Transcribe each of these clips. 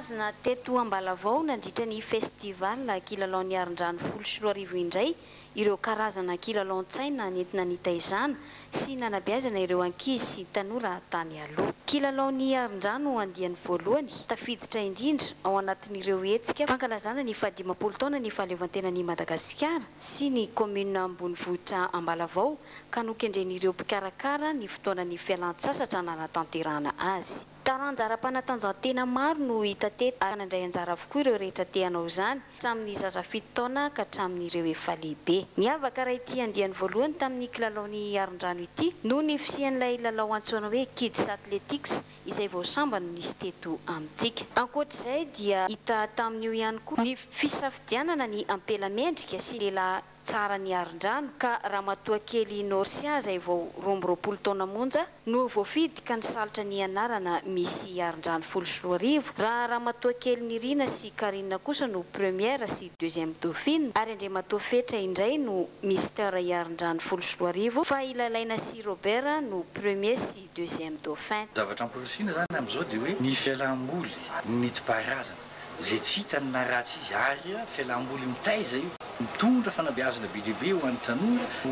Na teto Ambalavao nandritra ny festival kilalaon'ny Arindrano 10 indray ireo karazana kilalaon-tsaina nentina nitaizana sy nanabeazana ireo ankizy sy tanora tany aloha. Kilalaon'ny Arindrano andiany voalohany tafiditra indrindra ao anatin'ireo hetsika fankalazana ny 15 taona ny fahaleovantenan'i Madagasikara sy ny commune ambonivohitra Ambalavao ka nokendren'ireo mpikarakara ny fotoanan'ny fialan-tsasatra nanatanterahana azy. Taranja ara-panatanjahantena maro no hita teto ary nandray anjara avokoa ireo rehetra te hanao izany hatramin'ny zaza 7 taona ka hatramin'ireo efa lehibe. Niavaka raha ity andiany voalohany tamin'ny kilalaon'ny Arindrano ity no ny fisian'ilay lalao antsoina hoe Kids Athletics izay vao sambany nisy teto amintsika. Ankoatr'izay dia hita tamin'io ihany koa ny fisafidianana ny ampelamendrika sy lehilahy tsara ny Arindrano ka ramatoa kely Norsia izay vao 20 taona monja no voafidy ka nisalotra ny anarana misy Arindrano 10 raha ramatoa kely Nirina sy Karina kosa no première sy deuxième dauphine ary Andriamatoa Fetra indray no mister i Arindrano 10 fa Ilalaina sy Robert no premier sy deuxième dauphin. Zavatra amporisina zany amin'izao dia hoe ny fialamboly nentim-paharazana zay tsy hitany ratsy izy ary fialamboly mitaiza io mitondra fanabeazana be dia be ho an'ny tanora ho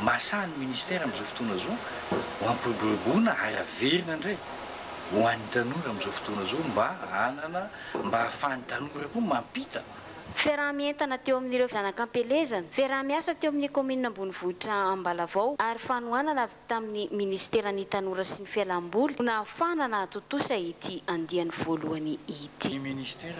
masahan'ny ministère amin'izao fotoana izao ho ampiroboroboana ary averina indray ho an'ny tanora amin'izao fotoana izao mba ahafahan'ny tanora koa mampita. Fiaraha-mientana teo amin'ireo zanak'ampelezana, fiaraha-miasa teo amin'ny commune ambonivohitra Ambalavao ary fanohanana tamin'ny ministeran'ny tanora sy ny fialamboly no nahafahana nahatotosa ity andiany voalohany ity. Ny ministère